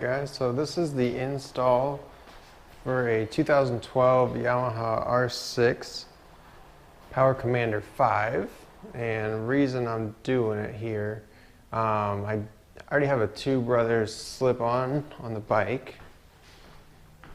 Alright guys, so this is the install for a 2012 Yamaha R6 Power Commander 5, and reason I'm doing it here, I already have a Two Brothers slip-on the bike.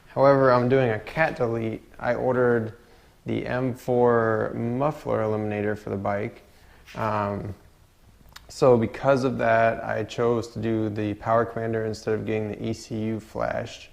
However, I'm doing a cat delete. I ordered the M4 muffler eliminator for the bike. So because of that, I chose to do the Power Commander instead of getting the ECU flashed.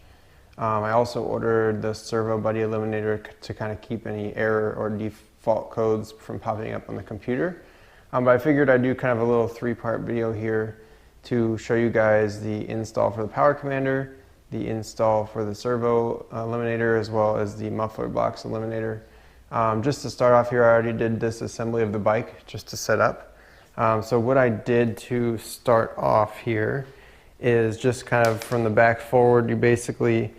I also ordered the Servo Buddy eliminator to kind of keep any error or default codes from popping up on the computer. But I figured I'd do kind of a little three-part video here to show you guys the install for the Power Commander, the install for the Servo eliminator, as well as the muffler blocks eliminator. Just to start off here, I already did disassembly of the bike just to set up. So what I did to start off here is just kind of from the back forward, you basically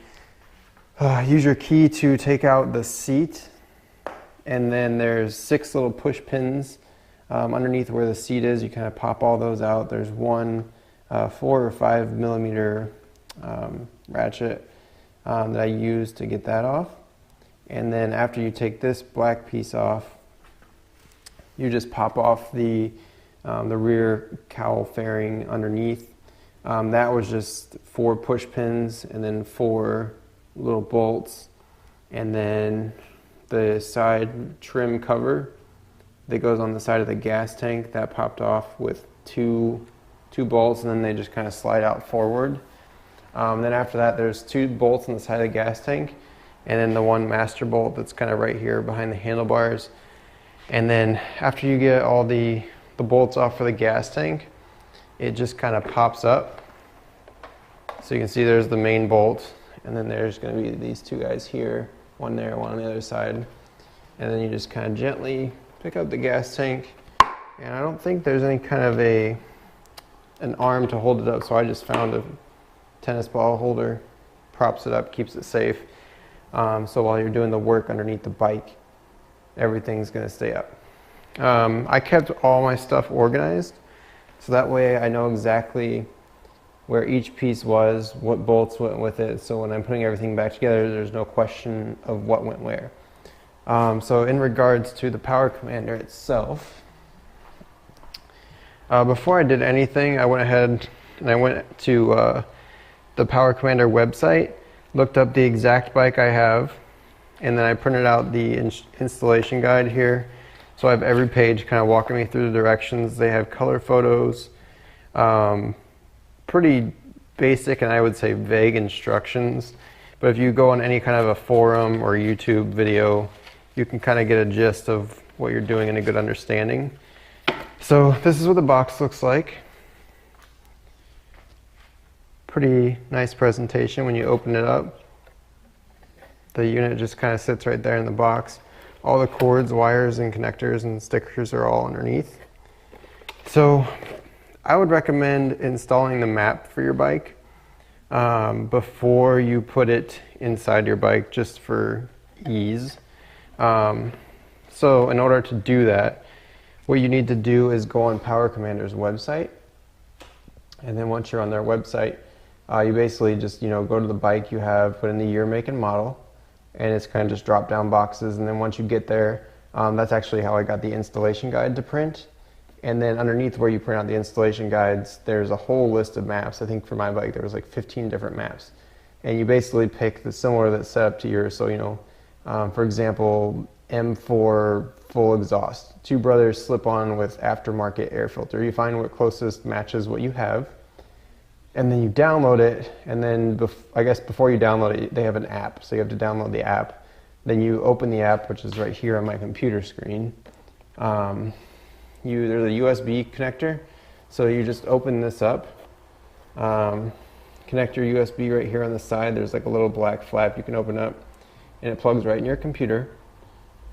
use your key to take out the seat, and then there's 6 little push pins underneath where the seat is. You kind of pop all those out. There's one 4 or 5 millimeter ratchet that I used to get that off. And then after you take this black piece off, you just pop off the rear cowl fairing underneath. That was just 4 push pins and then 4 little bolts, and then the side trim cover that goes on the side of the gas tank, that popped off with two bolts, and then they just kind of slide out forward. Then after that, there's 2 bolts on the side of the gas tank, and then the one master bolt that's kind of right here behind the handlebars. And then after you get all the bolts off for the gas tank, it just kind of pops up. So you can see there's the main bolt, and then there's going to be these 2 guys here, one there, one on the other side. And then you just kind of gently pick up the gas tank, and I don't think there's any kind of an arm to hold it up, so I just found a tennis ball holder, props it up, keeps it safe. So while you're doing the work underneath the bike, everything's going to stay up. I kept all my stuff organized, so that way I know exactly where each piece was, what bolts went with it, so when I'm putting everything back together, there's no question of what went where. So in regards to the Power Commander itself, before I did anything, I went ahead and I went to the Power Commander website, looked up the exact bike I have, and then I printed out the installation guide here. So I have every page kind of walking me through the directions. They have color photos, pretty basic and I would say vague instructions. But if you go on any kind of a forum or YouTube video, you can kind of get a gist of what you're doing and a good understanding. So this is what the box looks like. Pretty nice presentation when you open it up. The unit just kind of sits right there in the box. All the cords, wires, and connectors and stickers are all underneath. So I would recommend installing the map for your bike before you put it inside your bike, just for ease. So in order to do that, what you need to do is go on Power Commander's website, and then once you're on their website, you basically just go to the bike you have, put in the year, make, and model, and it's kind of just drop down boxes. And then once you get there, that's actually how I got the installation guide to print. And then underneath where you print out the installation guides, there's a whole list of maps. I think for my bike there was like 15 different maps, and you basically pick the similar that's set up to yours. So for example, M4 full exhaust, Two Brothers slip-on with aftermarket air filter. You find what closest matches what you have, and then you download it. And then I guess before you download it, they have an app, so you have to download the app. Then you open the app, which is right here on my computer screen. There's a USB connector, so you just open this up, connect your USB right here on the side. There's like a little black flap you can open up, and it plugs right in your computer,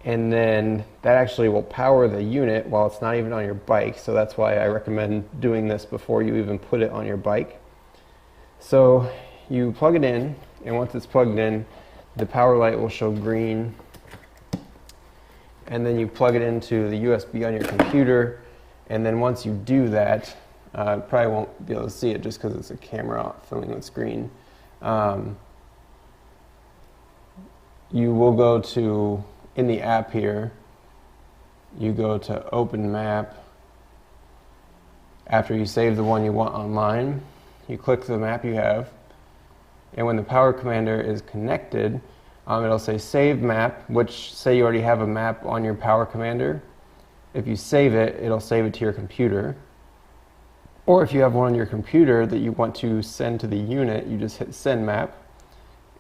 and then that actually will power the unit while it's not even on your bike. So that's why I recommend doing this before you even put it on your bike. So you plug it in, and once it's plugged in, the power light will show green, and then you plug it into the USB on your computer. And then once you do that, Probably won't be able to see it just because it's a camera filming the screen. You will go to, in the app here, you go to open map. After you save the one you want online, you click the map you have, and when the Power Commander is connected, it'll say save map, which say you already have a map on your Power Commander. If you save it, it'll save it to your computer. Or if you have one on your computer that you want to send to the unit, you just hit send map.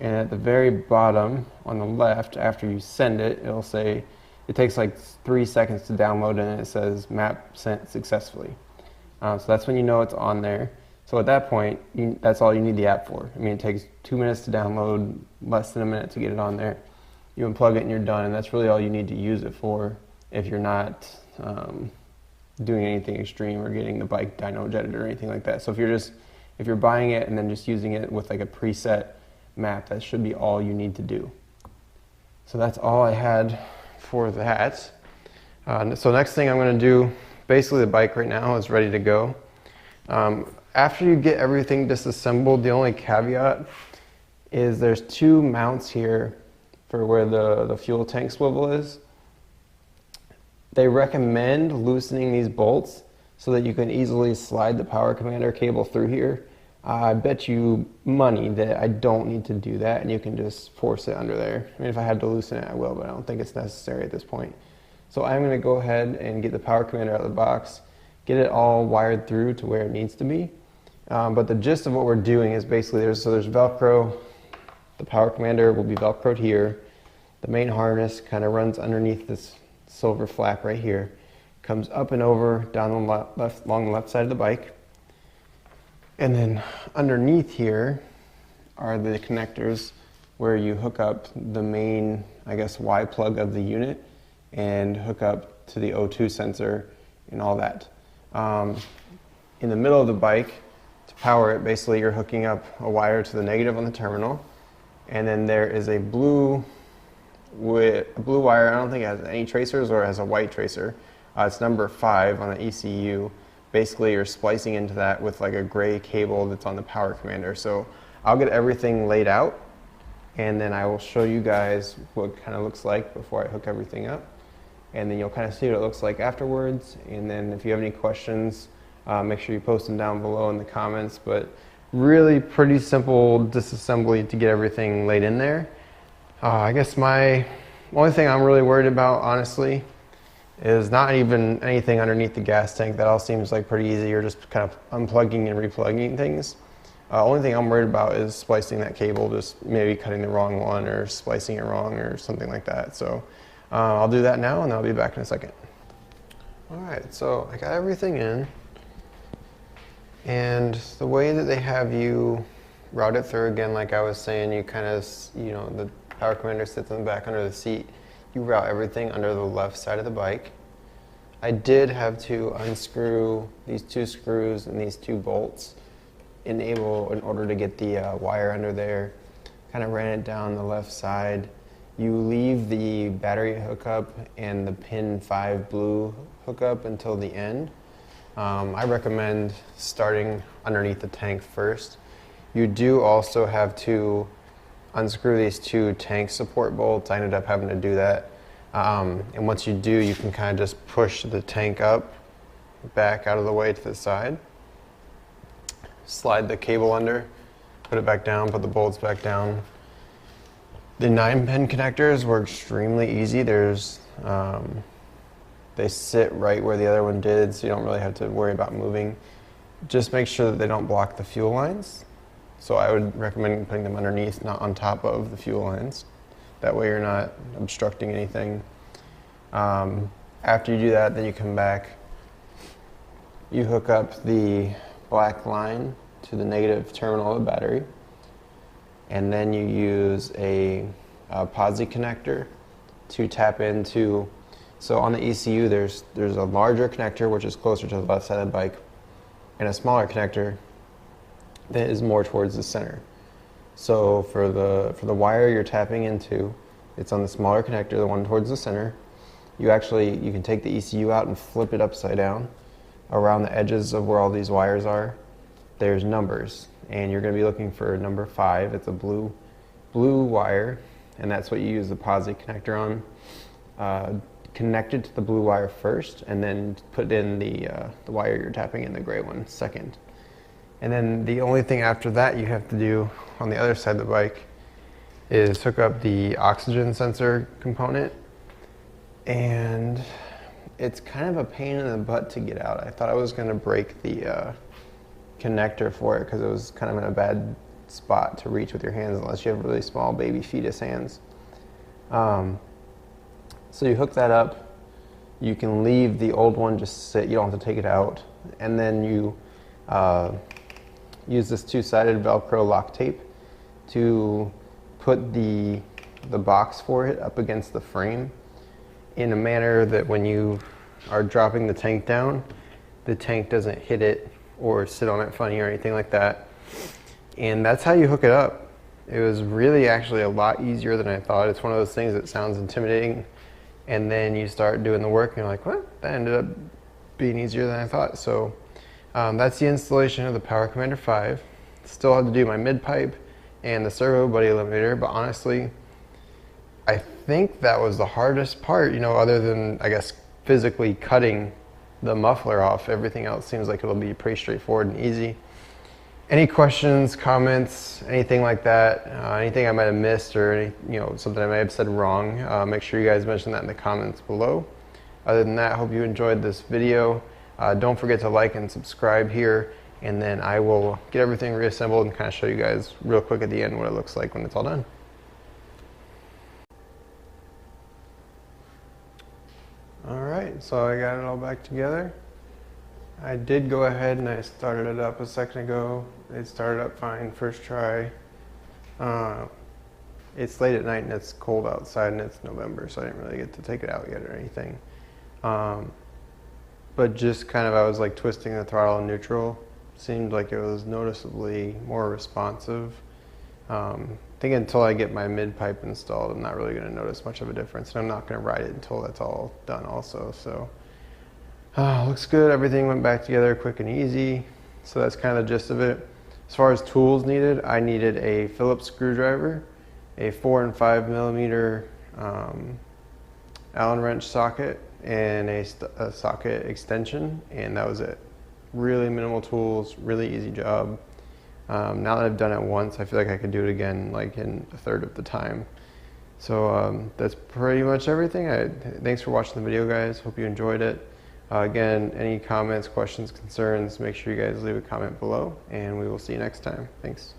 And at the very bottom on the left, after you send it, it'll say, it takes like 3 seconds to download, and it says map sent successfully. So that's when you know it's on there. So at that point, that's all you need the app for. I mean, it takes 2 minutes to download, less than a minute to get it on there. You unplug it and you're done, and that's really all you need to use it for if you're not doing anything extreme or getting the bike dyno jetted or anything like that. So if you're buying it and then just using it with like a preset map, that should be all you need to do. So that's all I had for that. So next thing I'm going to do, basically the bike right now is ready to go. After you get everything disassembled, the only caveat is there's 2 mounts here for where the fuel tank swivel is. They recommend loosening these bolts so that you can easily slide the Power Commander cable through here. I bet you money that I don't need to do that, and you can just force it under there. I mean, if I had to loosen it, I will, but I don't think it's necessary at this point. So I'm going to go ahead and get the Power Commander out of the box, get it all wired through to where it needs to be. But the gist of what we're doing is basically there's Velcro. The Power Commander will be Velcroed here. The main harness kind of runs underneath this silver flap right here, comes up and over down the along the left side of the bike. And then underneath here are the connectors where you hook up the main, I guess, Y plug of the unit and hook up to the O2 sensor and all that. In the middle of the bike, to power it, basically you're hooking up a wire to the negative on the terminal, and then there is a blue wire. I don't think it has any tracers, or it has a white tracer. It's number 5 on the ECU. Basically you're splicing into that with like a gray cable that's on the Power Commander. So I'll get everything laid out, and then I will show you guys what it kind of looks like before I hook everything up, and then you'll kind of see what it looks like afterwards. And then if you have any questions, make sure you post them down below in the comments. But really pretty simple disassembly to get everything laid in there. I guess my only thing I'm really worried about, honestly, is not even anything underneath the gas tank. That all seems like pretty easy. You're just kind of unplugging and replugging things. Only thing I'm worried about is splicing that cable, just maybe cutting the wrong one or splicing it wrong or something like that. So I'll do that now, and I'll be back in a second. Alright, so I got everything in, and the way that they have you route it through, again, like I was saying, you kind of, the Power Commander sits in the back under the seat. You route everything under the left side of the bike. I did have to unscrew these 2 screws and these 2 bolts in order to get the wire under there. Kind of ran it down the left side. You leave the battery hookup and the pin 5 blue hookup until the end. I recommend starting underneath the tank first. You do also have to unscrew these 2 tank support bolts. I ended up having to do that. And once you do, you can kind of just push the tank up, back out of the way to the side. Slide the cable under, put it back down, put the bolts back down. The 9-pin connectors were extremely easy. They sit right where the other one did, so you don't really have to worry about moving. Just make sure that they don't block the fuel lines. So I would recommend putting them underneath, not on top of the fuel lines. That way you're not obstructing anything. After you do that, then you come back, you hook up the black line to the negative terminal of the battery, and then you use a posi connector to tap into. So on the ECU, there's a larger connector which is closer to the left side of the bike, and a smaller connector that is more towards the center. So for the wire you're tapping into, it's on the smaller connector, the one towards the center. You can take the ECU out and flip it upside down, around the edges of where all these wires are, there's numbers, and you're going to be looking for number 5. It's a blue wire, and that's what you use the posi connector on. Connect it to the blue wire first, and then put in the wire you're tapping in, the gray one, second. And then the only thing after that you have to do on the other side of the bike is hook up the oxygen sensor component, and it's kind of a pain in the butt to get out. I thought I was going to break the connector for it because it was kind of in a bad spot to reach with your hands unless you have really small baby fetus hands. So you hook that up, you can leave the old one just sit, you don't have to take it out, and then you use this two-sided Velcro lock tape to put the box for it up against the frame in a manner that when you are dropping the tank down, the tank doesn't hit it or sit on it funny or anything like that. And that's how you hook it up. It was really actually a lot easier than I thought. It's one of those things that sounds intimidating, and then you start doing the work and you're like, what? That ended up being easier than I thought. So that's the installation of the Power Commander 5. Still had to do my mid-pipe and the servo buddy eliminator, but honestly, I think that was the hardest part, you know, other than, I guess, physically cutting the muffler off. Everything else seems like it'll be pretty straightforward and easy. Any questions, comments, anything like that, anything I might have missed or any, you know, something I might have said wrong, make sure you guys mention that in the comments below. Other than that, I hope you enjoyed this video. Don't forget to like and subscribe here, and then I will get everything reassembled and kind of show you guys real quick at the end what it looks like when it's all done. Alright, so I got it all back together. I did go ahead and I started it up a second ago. It started up fine first try. It's late at night and it's cold outside and it's November, so I didn't really get to take it out yet or anything. But just kind of, I was like twisting the throttle in neutral. Seemed like it was noticeably more responsive. I think until I get my mid-pipe installed, I'm not really going to notice much of a difference. And I'm not going to ride it until that's all done also. So looks good. Everything went back together quick and easy. So that's kind of the gist of it. As far as tools needed, I needed a Phillips screwdriver, a 4 and 5 millimeter Allen wrench socket, and a socket extension, and that was it. Really minimal tools, really easy job. Now that I've done it once, I feel like I could do it again like in a third of the time. So that's pretty much everything. Thanks for watching the video, guys. Hope you enjoyed it. Again, any comments, questions, concerns, make sure you guys leave a comment below, and we will see you next time. Thanks.